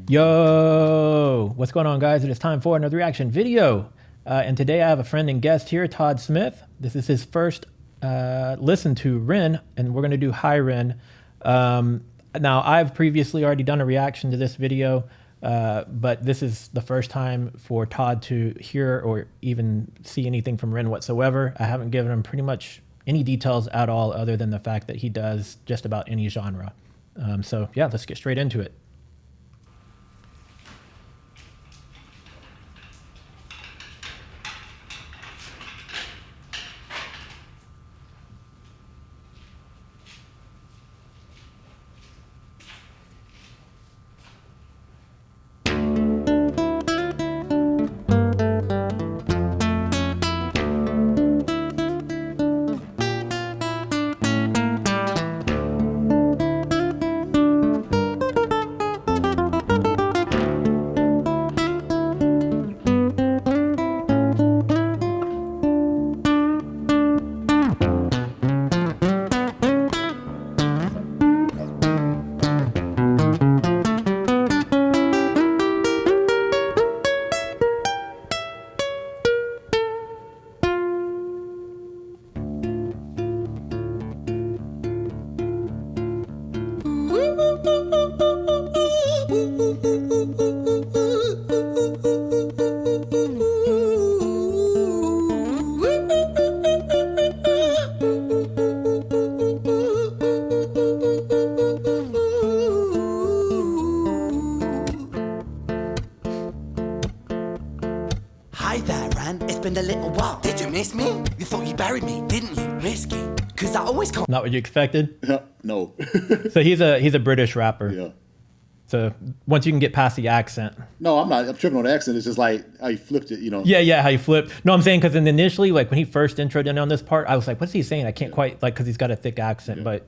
Yo, what's going on, guys? It is time for another reaction video. And today I have a friend and guest here, Todd Smith. This is his first listen to Ren, and we're going to do Hi Ren. Now, I've previously already done a reaction to this video, but this is the first time for Todd to hear or even see anything from Ren whatsoever. I haven't given him pretty much any details at all other than the fact that he does just about any genre. So yeah, let's get straight into it. Hi there, Ran. It's been a little while. Did you miss me? You thought you buried me, didn't you? Risky. Cause I always come. Not what you expected? No. So he's a British rapper. Yeah. So once you can get past the accent. No, I'm not. I'm tripping on the accent. It's just like how you flipped it, you know. Yeah, how you flip. No, I'm saying because initially, like when he first introed in on this part, I was like, what's he saying? I can't quite, like, because he's got a thick accent, but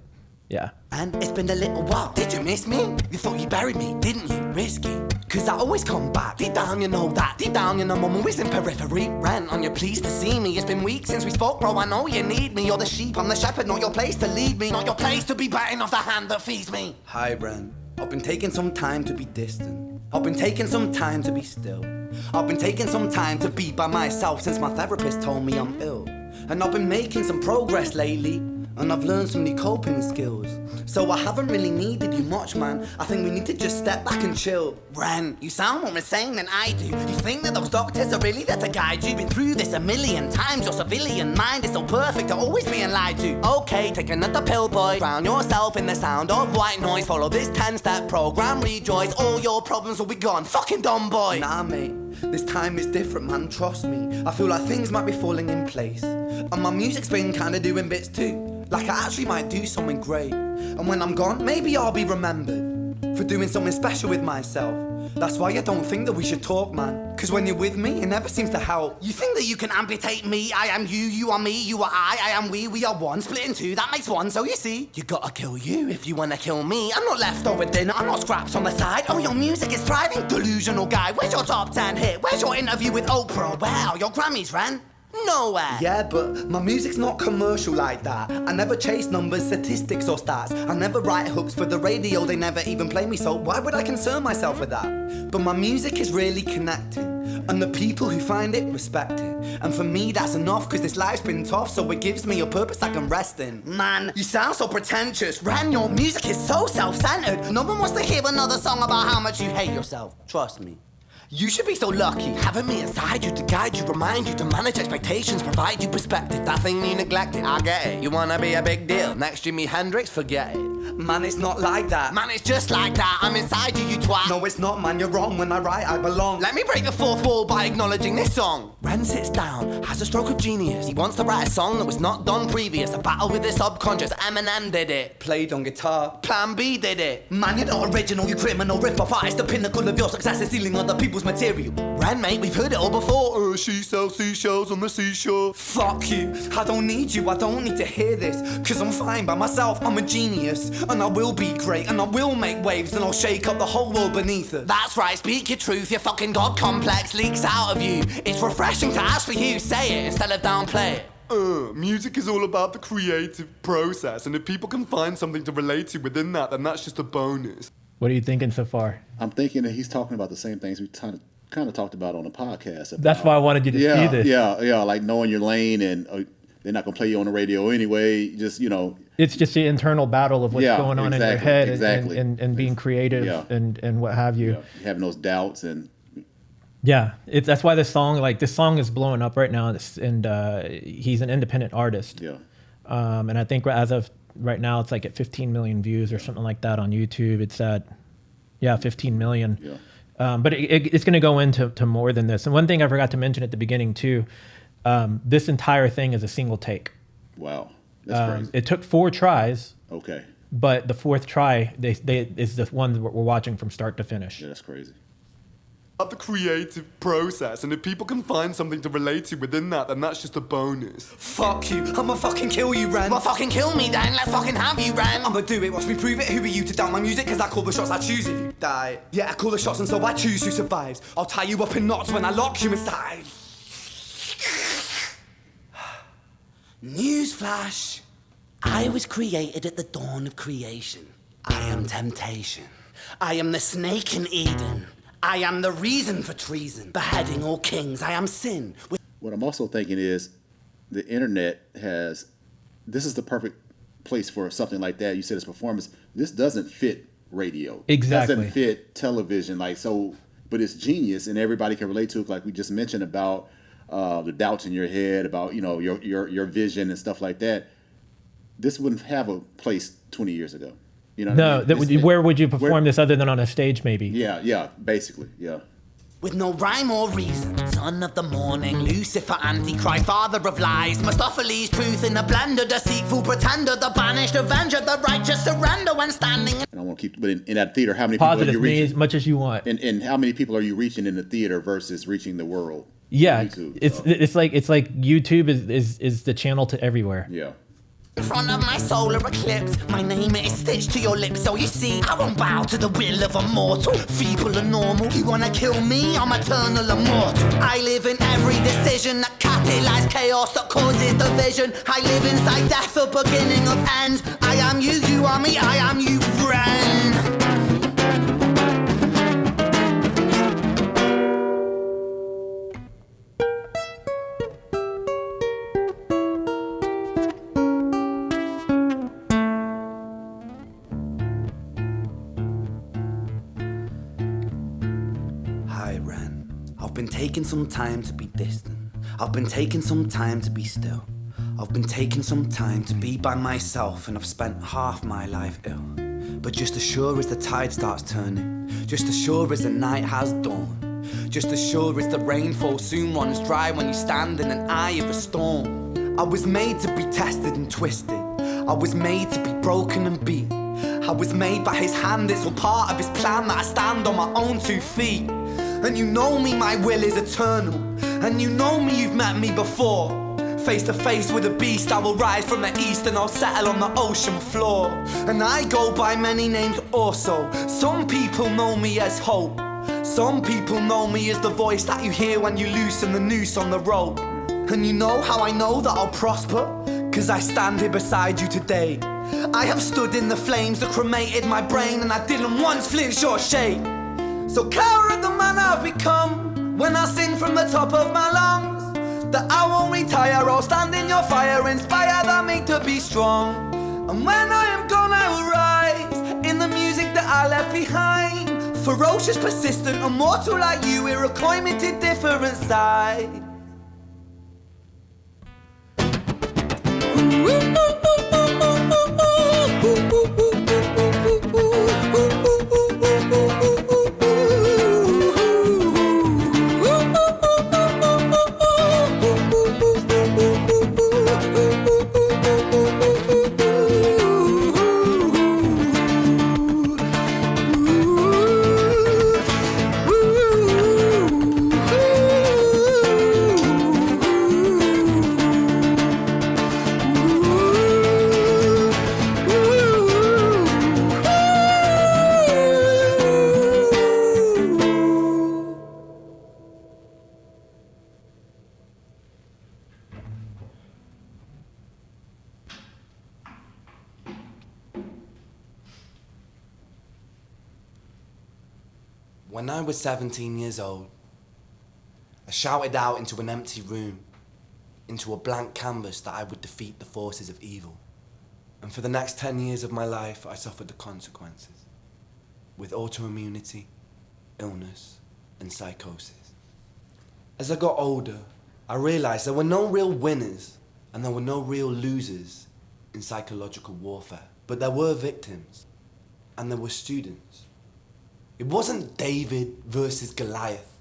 yeah. And it's been a little while. Did you miss me? You thought you buried me, didn't you? Risky. Cause I always come back. Deep down, you know that. Deep down, you know I'm always in periphery. Ran on your pleased to see me. It's been weeks since we spoke, bro. I know you need me. You're the sheep, I'm the shepherd. Not your place to lead me. Not your place to be biting off the hand that feeds me. Hi, Ran. I've been taking some time to be distant. I've been taking some time to be still. I've been taking some time to be by myself since my therapist told me I'm ill. And I've been making some progress lately. And I've learned some new coping skills. So I haven't really needed you much, man. I think we need to just step back and chill. Ren, you sound more insane than I do. You think that those doctors are really there to guide you? Been through this a million times. Your civilian mind is so perfect at always being lied to. Okay, take another pill, boy. Drown yourself in the sound of white noise. Follow this 10-step program, rejoice. All your problems will be gone. Fucking dumb boy. Nah, mate. This time is different, man. Trust me. I feel like things might be falling in place. And my music's been kinda doing bits too. Like I actually might do something great. And when I'm gone, maybe I'll be remembered for doing something special with myself. That's why I don't think that we should talk, man. Cause when you're with me, it never seems to help. You think that you can amputate me? I am you, you are me, you are I am we are one. Split in two, that makes one, so you see. You gotta kill you if you wanna kill me. I'm not leftover dinner, I'm not scraps on the side. Oh, your music is thriving, delusional guy. Where's your top 10 hit? Where's your interview with Oprah? Wow, your Grammys, Ran. Nowhere. Yeah, but my music's not commercial like that. I never chase numbers, statistics or stats. I never write hooks for the radio, they never even play me, so why would I concern myself with that? But my music is really connecting, and the people who find it respect it. And for me that's enough, cause this life's been tough, so it gives me a purpose I can rest in. Man, you sound so pretentious. Ran, your music is so self-centered. No one wants to hear another song about how much you hate yourself. Trust me. You should be so lucky, having me inside you to guide you, remind you to manage expectations, provide you perspective. That thing you neglected, I get it. You wanna be a big deal, next Jimi Hendrix, forget it. Man, it's not like that. Man, it's just like that. I'm inside you, you twat. No, it's not, man, you're wrong. When I write, I belong. Let me break the fourth wall by acknowledging this song. Ren sits down, has a stroke of genius. He wants to write a song that was not done previous. A battle with the subconscious, Eminem did it. Played on guitar, Plan B did it. Man, you're not original, you criminal rip-off artist. The pinnacle of your success is stealing other people's material. Ren, mate, we've heard it all before. She sells seashells on the seashore. Fuck you, I don't need you, I don't need to hear this. Cause I'm fine by myself, I'm a genius. And I will be great, and I will make waves, and I'll shake up the whole world beneath us. That's right, speak your truth, your fucking God complex leaks out of you. It's refreshing to actually hear you say it instead of downplay it. Music is all about the creative process, and if people can find something to relate to within that, then that's just a bonus. What are you thinking so far? I'm thinking that he's talking about the same things we kind of talked about on the podcast. That's why I wanted you to see this. Yeah, like knowing your lane, and they're not going to play you on the radio anyway. Just, it's just the internal battle of what's going on in your head, and being creative, and what have you. Yeah. Having those doubts and. Yeah, that's why this song is blowing up right now, and he's an independent artist. Yeah. And I think as of right now, it's like at 15 million views or something like that on YouTube. It's at 15 million. Yeah. But it's going to go into more than this. And one thing I forgot to mention at the beginning too, this entire thing is a single take. Wow, that's crazy. It took 4 tries. Okay. But the 4th try, they is the one that we're watching from start to finish. Yeah, that's crazy. Of the creative process, and if people can find something to relate to within that, then that's just a bonus. Fuck you, I'ma fucking kill you, Ren. Well, fucking kill me then, let's fucking have you, Ren. I'ma do it, watch me prove it. Who are you to doubt my music? Cause I call the shots, I choose if you die. Yeah, I call the shots and so I choose who survives. I'll tie you up in knots when I lock you inside. Newsflash. I was created at the dawn of creation. I am temptation. I am the snake in Eden. I am the reason for treason, beheading all kings. I am sin. What I'm also thinking is the internet this is the perfect place for something like that. You said it's performance. This doesn't fit radio. Exactly. It doesn't fit television. But it's genius, and everybody can relate to it. Like we just mentioned about the doubts in your head, about your vision and stuff like that. This wouldn't have a place 20 years ago. No, where would you perform this other than on a stage, maybe? Yeah, basically, yeah. With no rhyme or reason, son of the morning, Lucifer, Antichrist, father of lies, Mephistopheles, truth in a blender, deceitful pretender, the banished avenger, the righteous surrender when standing. And I want to keep, but in that theater, how many people are you reaching? As much as you want. And how many people are you reaching in the theater versus reaching the world? Yeah, YouTube, it's like YouTube is the channel to everywhere. Yeah. In front of my solar eclipse, my name is stitched to your lips. So you see, I won't bow to the will of a mortal, feeble and normal. You wanna kill me? I'm eternal immortal. I live in every decision that catalyzes chaos, that causes division. I live inside death, the beginning of ends. I am you, you are me, I am you, friend. I've been taking some time to be distant. I've been taking some time to be still. I've been taking some time to be by myself, and I've spent half my life ill. But just as sure as the tide starts turning, just as sure as the night has dawned, just as sure as the rainfall soon runs dry when you stand in an eye of a storm. I was made to be tested and twisted. I was made to be broken and beat. I was made by his hand, it's all part of his plan that I stand on my own 2 feet. And you know me, my will is eternal. And you know me, you've met me before. Face to face with a beast, I will rise from the east and I'll settle on the ocean floor. And I go by many names also. Some people know me as hope. Some people know me as the voice that you hear when you loosen the noose on the rope. And you know how I know that I'll prosper? Cause I stand here beside you today. I have stood in the flames that cremated my brain, and I didn't once flinch or shake. So cower at the man I've become when I sing from the top of my lungs, that I won't retire, I'll stand in your fire, inspired by me to be strong. And when I am gone I will rise in the music that I left behind, ferocious, persistent, immortal like you, we're a coin minted different side. When I was 17 years old, I shouted out into an empty room, into a blank canvas, that I would defeat the forces of evil. And for the next 10 years of my life, I suffered the consequences, with autoimmunity, illness, and psychosis. As I got older, I realized there were no real winners and there were no real losers in psychological warfare, but there were victims and there were students. It wasn't David versus Goliath.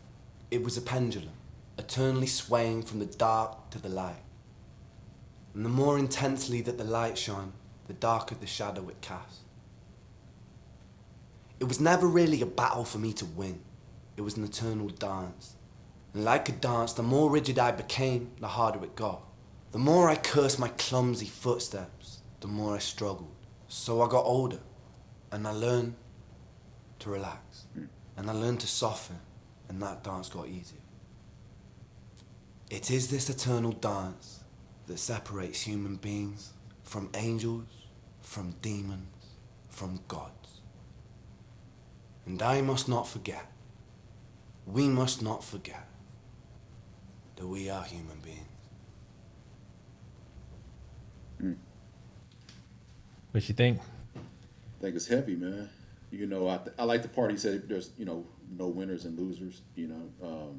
It was a pendulum, eternally swaying from the dark to the light. And the more intensely that the light shone, the darker the shadow it cast. It was never really a battle for me to win. It was an eternal dance. And like a dance, the more rigid I became, the harder it got. The more I cursed my clumsy footsteps, the more I struggled. So I got older, and I learned to relax. And I learned to soften, and that dance got easier. It is this eternal dance that separates human beings from angels, from demons, from gods. And I must not forget, we must not forget, that we are human beings. What you think? I think it's heavy, man. You know, I like the part he said there's, you know, no winners and losers, you know.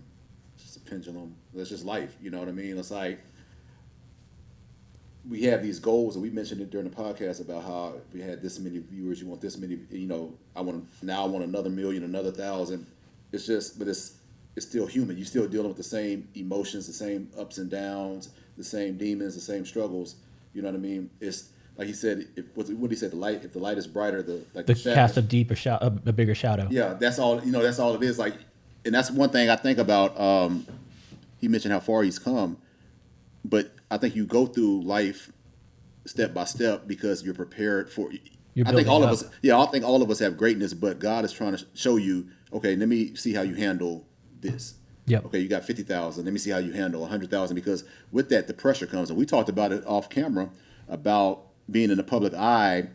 It's just a pendulum. That's just life, you know what I mean? It's like we have these goals, and we mentioned it during the podcast about how we had this many viewers, you want this many, you know, I want another million, another 1,000. It's just, but it's still human. You're still dealing with the same emotions, the same ups and downs, the same demons, the same struggles. You know what I mean? It's like he said, what he said, if the light is brighter, the cast a deeper shadow, a bigger shadow. Yeah, that's all. You know, that's all it is. Like, and that's one thing I think about. He mentioned how far he's come, but I think you go through life step by step because you're prepared for. I think all of us. Yeah, I think all of us have greatness, but God is trying to show you. Okay, let me see how you handle this. Yep. Okay, you got 50,000. Let me see how you handle 100,000, because with that, the pressure comes. And we talked about it off camera about being in the public eye,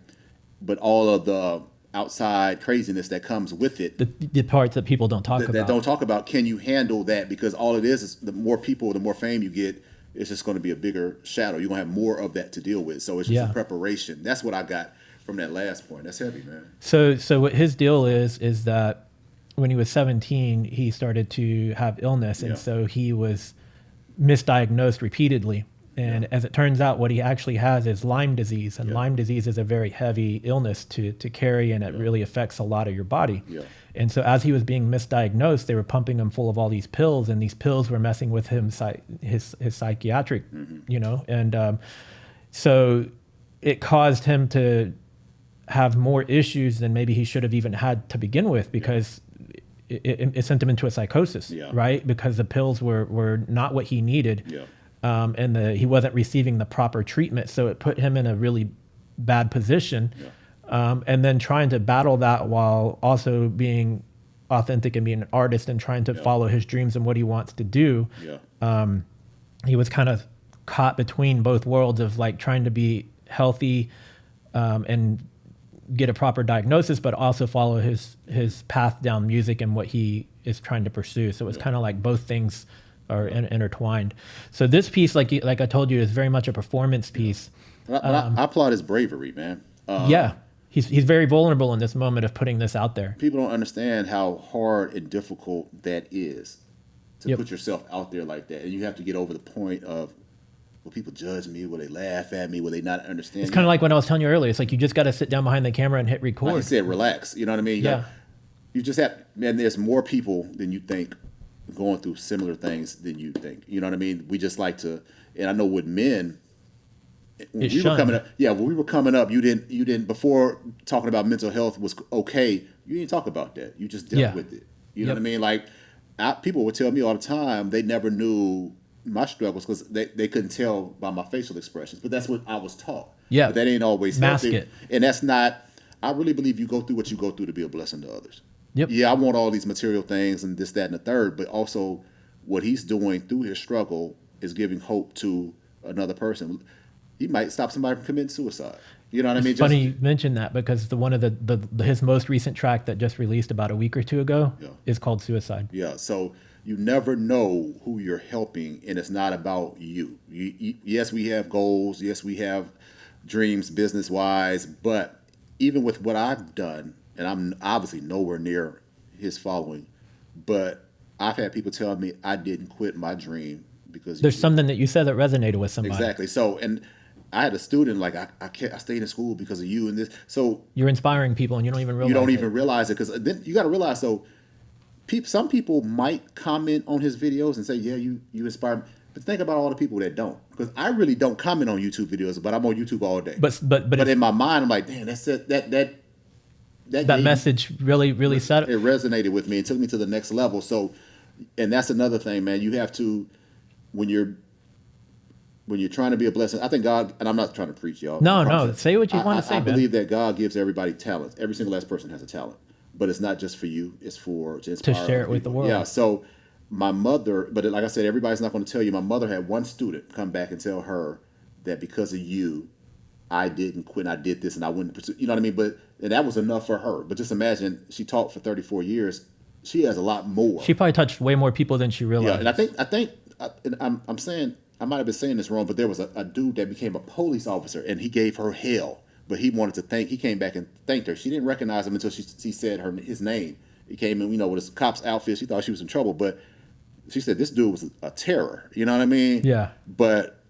but all of the outside craziness that comes with it. The parts that people don't talk about. That don't talk about. Can you handle that? Because all it is the more people, the more fame you get, it's just going to be a bigger shadow. You're going to have more of that to deal with. So it's just a preparation. That's what I got from that last point. That's heavy, man. So what his deal is that when he was 17, he started to have illness, and so he was misdiagnosed repeatedly. And as it turns out, what he actually has is Lyme disease, and Lyme disease is a very heavy illness to carry, and it really affects a lot of your body. Yeah. And so as he was being misdiagnosed, they were pumping him full of all these pills, and these pills were messing with him, his psychiatric, you know, and so it caused him to have more issues than maybe he should have even had to begin with, because it sent him into a psychosis, right? Because the pills were not what he needed. Yeah. And he wasn't receiving the proper treatment. So it put him in a really bad position. Yeah. And then trying to battle that while also being authentic and being an artist and trying to follow his dreams and what he wants to do. Yeah. He was kind of caught between both worlds of like trying to be healthy and get a proper diagnosis, but also follow his path down music and what he is trying to pursue. So it's kind of like both things are intertwined. So this piece, like I told you, is very much a performance piece. I applaud his bravery, man. He's very vulnerable in this moment of putting this out there. People don't understand how hard and difficult that is to put yourself out there like that, and you have to get over the point of, will people judge me? Will they laugh at me? Will they not understand? It's kind of like when I was telling you earlier. It's like you just got to sit down behind the camera and hit record. Like I said, relax. You know what I mean? You just have, man. There's more people than you think going through similar things than you think. You know what I mean? We just like to, and I know with men, when we were coming up, you didn't before talking about mental health was okay. You didn't talk about that. You just dealt with it. You know what I mean? Like people would tell me all the time they never knew my struggles because they couldn't tell by my facial expressions. But that's what I was taught. Yeah, but that ain't always mask healthy. It. And that's not. I really believe you go through what you go through to be a blessing to others. Yep. Yeah, I want all these material things and this, that, and the third, but also what he's doing through his struggle is giving hope to another person. He might stop somebody from committing suicide. You know what I mean? Funny you mentioned that because one of his most recent track that just released about a week or two ago is called Suicide. Yeah. So you never know who you're helping, and it's not about you. Yes, we have goals. Yes, we have dreams business wise, but even with what I've done, and I'm obviously nowhere near his following, but I've had people tell me I didn't quit my dream because there's something that you said that resonated with somebody. Exactly. So, and I had a student like I stayed in school because of you and this. So you're inspiring people, and you don't even realize. You don't even realize it because then you got to realize though, some people might comment on his videos and say, "Yeah, you inspire me." But think about all the people that don't, because I really don't comment on YouTube videos, but I'm on YouTube all day. But in my mind, I'm like, "Damn, that's it. That message really set it resonated with me. It took me to the next level." So, and that's another thing, man. You have to when you're trying to be a blessing. I think God, and I'm not trying to preach, y'all. No, say what you want to say. I believe that God gives everybody talent. Every single last person has a talent, but it's not just for you. It's to inspire to share it with the world. Yeah. So my mother, but like I said, everybody's not going to tell you. My mother had one student come back and tell her that because of you, I didn't quit. I did this, and I wouldn't pursue. You know what I mean? And that was enough for her. But just imagine, she taught for 34 years. She has a lot more. She probably touched way more people than she realized. Yeah, and I think, and I'm saying, I might have been saying this wrong, but there was a dude that became a police officer, and he gave her hell. But he wanted to he came back and thanked her. She didn't recognize him until he said his name. He came in, with his cop's outfit. She thought she was in trouble, but she said this dude was a terror. You know what I mean? Yeah. But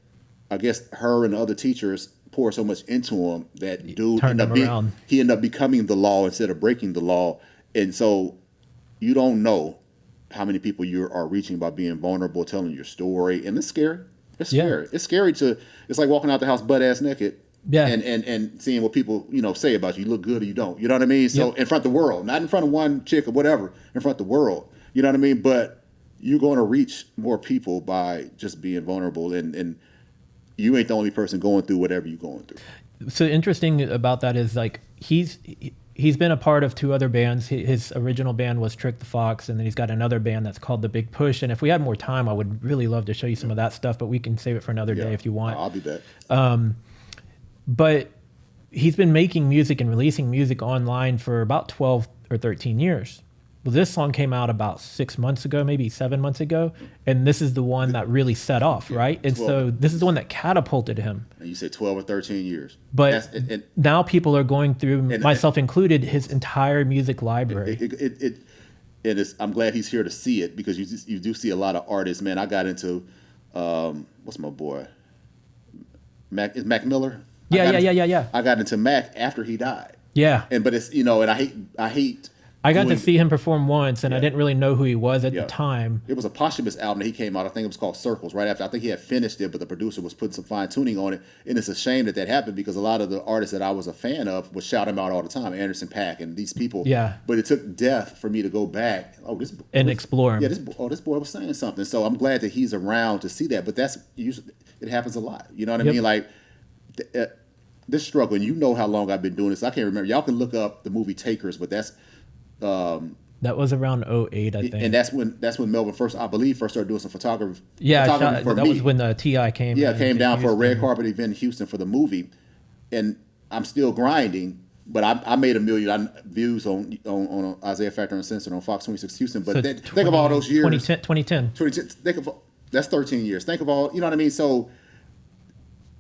I guess her and the other teachers poured so much into him that dude ended up becoming the law instead of breaking the law. And so you don't know how many people you are reaching by being vulnerable, telling your story, and it's scary. It's scary. It's scary it's like walking out the house butt ass naked. Yeah. And seeing what people, say about you. You look good or you don't. You know what I mean? So in front of the world, not in front of one chick or whatever, in front of the world. You know what I mean? But you're going to reach more people by just being vulnerable, and you ain't the only person going through whatever you're going through. So interesting about that is like he's been a part of 2 other bands. His original band was Trick the Fox, and then he's got another band that's called The Big Push. And if we had more time, I would really love to show you some of that stuff, but we can save it for another day if you want. I'll do that. But he's been making music and releasing music online for about 12 or 13 years. Well, this song came out about 6 months ago, maybe 7 months ago, and this is the one that really set off, right? And 12. So this is the one that catapulted him. And you said 12 or 13 years. But now people are going through, myself included, his entire music library. I'm glad he's here to see it, because you do see a lot of artists. Man, I got into, what's my boy? Is Mac Miller? Yeah. I got into Mac after he died. Yeah. But it's, and I hate. I got to see him perform once, and I didn't really know who he was at the time. It was a posthumous album that he came out. I think it was called Circles. Right after, I think he had finished it, but the producer was putting some fine tuning on it. And it's a shame that happened, because a lot of the artists that I was a fan of would shout him out all the time, Anderson .Paak and these people. Yeah. But it took death for me to go back. Explore him. Yeah. This boy was saying something. So I'm glad that he's around to see that. But it happens a lot. You know what I mean? Like this struggle, and you know how long I've been doing this. I can't remember. Y'all can look up the movie Takers, but that's. That was around 2008, I think. And that's when Melvin first started doing some photography. Yeah, that was when the T.I. came. Yeah, came down for a red carpet event in Houston for the movie, and I'm still grinding. But I made 1 million views on Isaiah Factor Uncensored on Fox 26 Houston. But think of all those years. 2010. Think of that's 13 years. Think of all, you know what I mean. So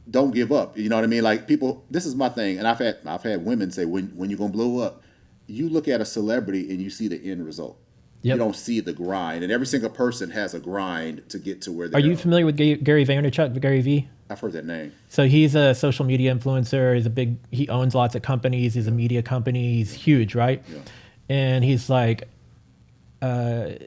don't give up. You know what I mean. Like people, this is my thing, and I've had women say, when you gonna blow up. You look at a celebrity and you see the end result. Yep. You don't see the grind. And every single person has a grind to get to where they are. Are you familiar with Gary Vaynerchuk, Gary V? I've heard that name. So he's a social media influencer. He owns lots of companies. He's a media company. He's huge, right? Yeah. And he's like, I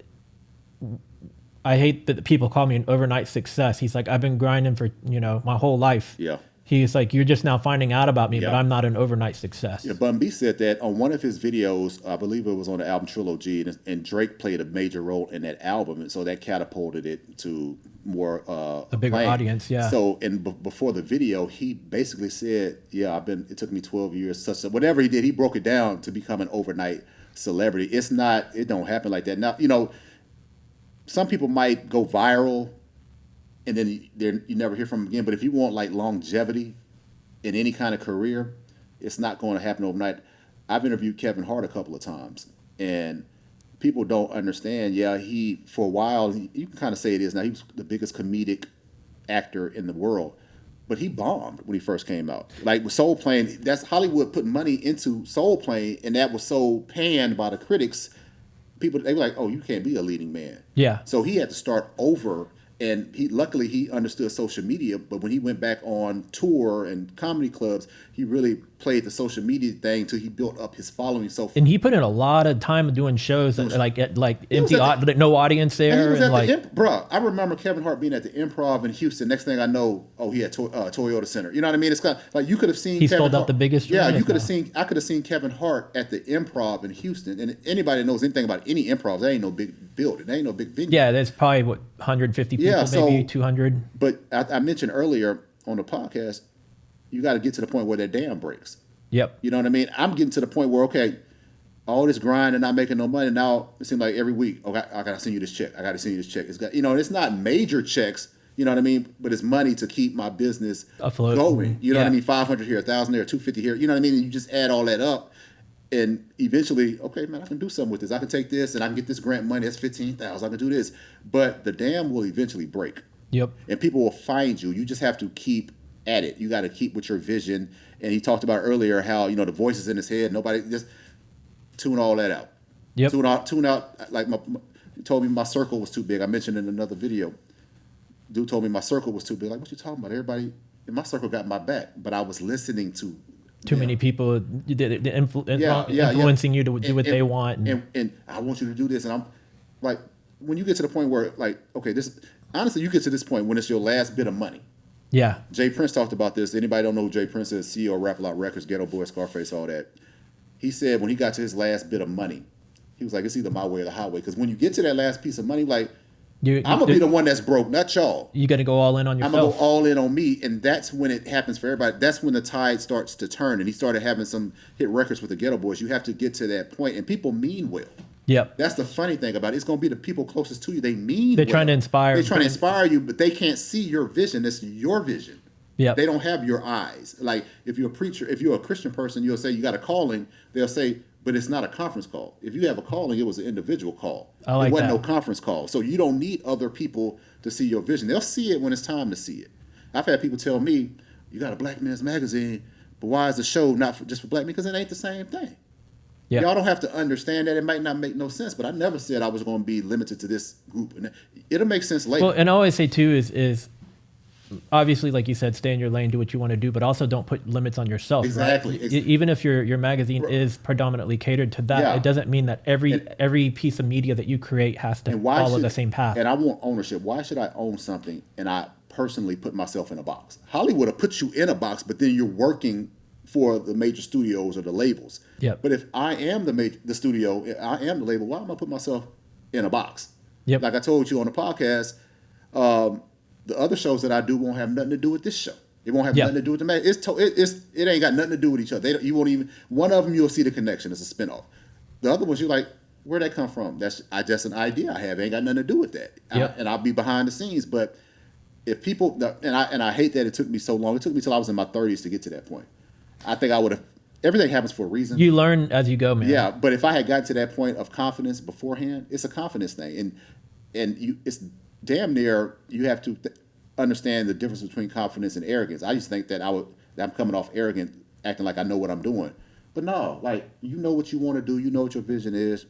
hate that people call me an overnight success. He's like, I've been grinding for, my whole life. Yeah. He's like, you're just now finding out about me, but I'm not an overnight success. Yeah, Bun B said that on one of his videos, I believe it was on the album Trilogy, and Drake played a major role in that album, and so that catapulted it to more a bigger audience. Yeah. So, and before the video, he basically said, it took me 12 years, whatever he did, he broke it down to become an overnight celebrity. It don't happen like that. Now, some people might go viral and then you never hear from them again. But if you want like longevity in any kind of career, it's not going to happen overnight. I've interviewed Kevin Hart a couple of times, and people don't understand. Yeah, he for a while, you can kind of say it is now. He was the biggest comedic actor in the world, but he bombed when he first came out. Like with Soul Plane, that's Hollywood put money into Soul Plane, and that was so panned by the critics. People, they were like, "Oh, you can't be a leading man." Yeah. So he had to start over, and luckily he understood social media. But when he went back on tour and comedy clubs, he really played the social media thing till he built up his following. So And he put in a lot of time doing shows that like empty, no audience there. And he was at like, the bro. I remember Kevin Hart being at the Improv in Houston. Next thing I know, he had Toyota Center. You know what I mean? It's kind of like you could have seen. He Kevin sold out Hart, the biggest. Yeah, you could have seen. I could have seen Kevin Hart at the Improv in Houston. And anybody that knows anything about any improv, there ain't no big building. There ain't no big venue. Yeah, there's probably 150 people, maybe 200. But I mentioned earlier on the podcast, you got to get to the point where that dam breaks. Yep. You know what I mean? I'm getting to the point where, okay, all this grind and not making no money, now it seems like every week, okay, I got to send you this check. I got to send you this check. It's got, it's not major checks, you know what I mean? But it's money to keep my business afloat. Going. You know what I mean? 500 here, 1,000 there, 250 here. You know what I mean? And you just add all that up. And eventually, okay, man, I can do something with this. I can take this and I can get this grant money. That's $15,000. I can do this. But the dam will eventually break. Yep. And people will find you. You just have to keep at it. You got to keep with your vision. And he talked about earlier how, the voices in his head, nobody, just tune all that out. Yep. Tune out. Like he told me my circle was too big. I mentioned in another video. Dude told me my circle was too big. Like, what you talking about? Everybody in my circle got my back, but I was listening to too many people influencing you to do what they want. And I want you to do this. And I'm like, when you get to the point where, like, okay, honestly, you get to this point when it's your last bit of money. Yeah. Jay Prince talked about this. Anybody don't know who Jay Prince is? CEO of Rap A Lot Records, Ghetto Boy, Scarface, all that. He said when he got to his last bit of money, he was like, it's either my way or the highway. Because when you get to that last piece of money, like, I'm going to be the one that's broke, not y'all. You got to go all in on yourself. I'm going to go all in on me. And that's when it happens for everybody. That's when the tide starts to turn. And he started having some hit records with the Ghetto Boys. You have to get to that point. And people mean well. Yep. That's the funny thing about it. It's going to be the people closest to you. They mean They're trying to inspire. They're trying to inspire you, but they can't see your vision. It's your vision. Yeah. They don't have your eyes. Like if you're a preacher, if you're a Christian person, you'll say you got a calling. They'll say, but it's not a conference call. If you have a calling, it was an individual call. I like it wasn't that. no conference call. So you don't need other people to see your vision. They'll see it when it's time to see it. I've had people tell me, you got a black man's magazine, but why is the show not just for black men? Because it ain't the same thing. Yeah. Y'all don't have to understand that. It might not make no sense, but I never said I was going to be limited to this group. And it'll make sense later. Well, and I always say too is obviously, like you said, stay in your lane, do what you want to do, but also don't put limits on yourself. Exactly. Right? Even if your magazine is predominantly catered to that, it doesn't mean that every piece of media that you create has to follow the same path. And I want ownership. Why should I own something and I personally put myself in a box? Hollywood will put you in a box, but then you're working for the major studios or the labels. Yep. But if I am the studio, I am the label, why am I put myself in a box? Yep. Like I told you on the podcast, the other shows that I do won't have nothing to do with this show. It won't have nothing to do with the mag. It ain't got nothing to do with each other. You won't even. One of them you'll see the connection. It's a spinoff. The other ones you're like, where'd that come from? That's an idea I have. It ain't got nothing to do with that. Yep. And I'll be behind the scenes. But if people, and I hate that it took me so long. It took me till I was in my 30s to get to that point. I think I would have. Everything happens for a reason. You learn as you go, man. Yeah, but if I had gotten to that point of confidence beforehand, it's a confidence thing, and it's damn near you have to understand the difference between confidence and arrogance. I used to think that I'm coming off arrogant, acting like I know what I'm doing, but no, like you know what you want to do, you know what your vision is.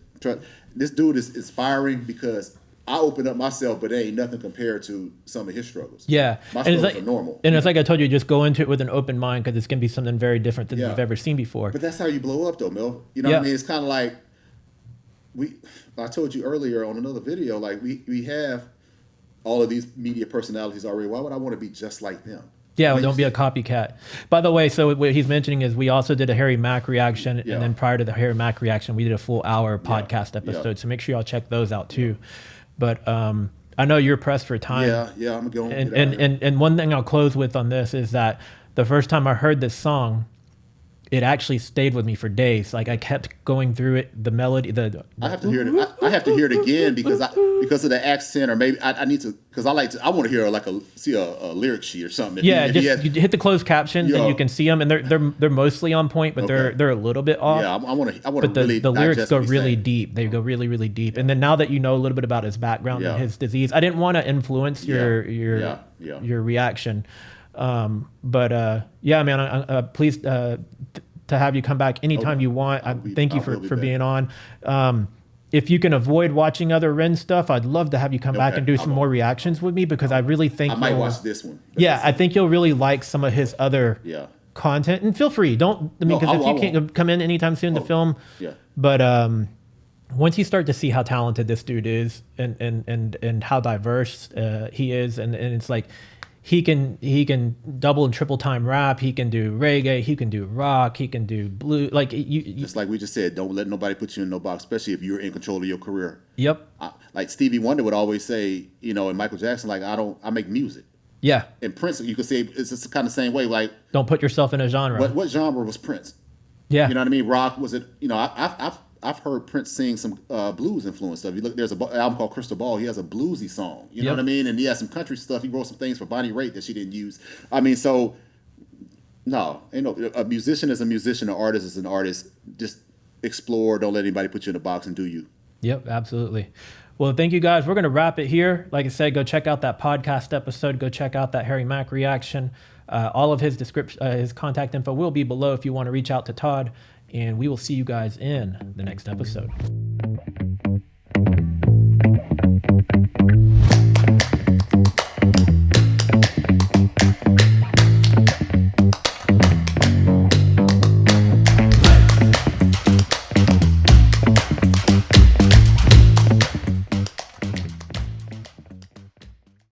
This dude is inspiring because I open up myself, but it ain't nothing compared to some of his struggles. Yeah. My struggles are normal. And it's like I told you, just go into it with an open mind because it's going to be something very different than you've ever seen before. But that's how you blow up though, Mel. You know what I mean? It's kind of like I told you earlier on another video, like we have all of these media personalities already. Why would I want to be just like them? Yeah, well, don't be a copycat. By the way, so what he's mentioning is we also did a Harry Mack reaction, and then prior to the Harry Mack reaction, we did a full hour podcast episode. So make sure y'all check those out too. But I know you're pressed for time. Yeah, I'm going. And one thing I'll close with on this is that the first time I heard this song, it actually stayed with me for days. Like I kept going through it, the melody, I have to hear it. I have to hear it again because of the accent, or maybe I need to, because I want to hear like see a lyric sheet or something. Yeah, you hit the closed captions and you can see them, and they're mostly on point, but they're a little bit off. Yeah, I want to. But really the lyrics go really saying. deep. They go really, really deep. And then now that you know a little bit about his background and his disease, I didn't want to influence your reaction. Yeah, man, I'm pleased to have you come back anytime you want. Thank you for being on. If you can avoid watching other Ren stuff, I'd love to have you come back and do some more reactions with me, because I really think I might watch this one. Yeah, I think you'll really like some of his other content. And feel free, because if you can't come in anytime soon to film, but once you start to see how talented this dude is and how diverse he is, and it's like he can double and triple time rap, he can do reggae, he can do rock, he can do blue, like you just like we just said, don't let nobody put you in no box, especially if you're in control of your career. Yep. Like Stevie Wonder would always say, and Michael Jackson, like I make music. Yeah. And Prince, you could say it's just kind of the same way. Like, don't put yourself in a genre. What genre was Prince? Yeah. You know what I mean? Rock, was it? I've heard Prince sing some blues influence stuff. You look, there's an album called Crystal Ball. He has a bluesy song. You know what I mean? And he has some country stuff. He wrote some things for Bonnie Raitt that she didn't use. I mean, so no, a musician is a musician. An artist is an artist. Just explore. Don't let anybody put you in a box, and do you. Yep, absolutely. Well, thank you guys. We're going to wrap it here. Like I said, go check out that podcast episode. Go check out that Harry Mack reaction. All of his his contact info will be below if you want to reach out to Todd. And we will see you guys in the next episode.